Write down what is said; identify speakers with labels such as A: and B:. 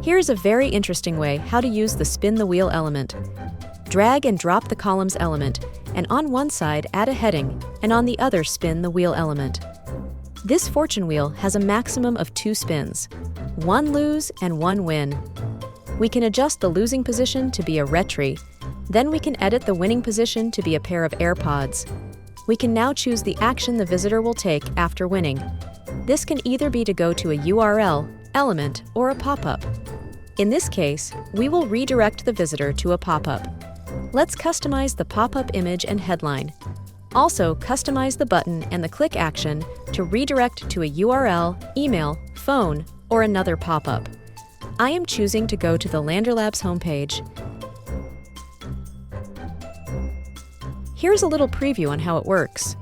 A: Here's a very interesting way how to use the spin the wheel element. Drag and drop the columns element, and on one side add a heading, and on the other spin the wheel element. This fortune wheel has a maximum of 2 spins, 1 lose and 1 win. We can adjust the losing position to be a retry, then we can edit the winning position to be a pair of AirPods. We can now choose the action the visitor will take after winning. This can either be to go to a URL, element, or a pop-up. In this case, we will redirect the visitor to a pop-up. Let's customize the pop-up image and headline. Also, customize the button and the click action to redirect to a URL, email, phone, or another pop-up. I am choosing to go to the LanderLab's homepage. Here's a little preview on how it works.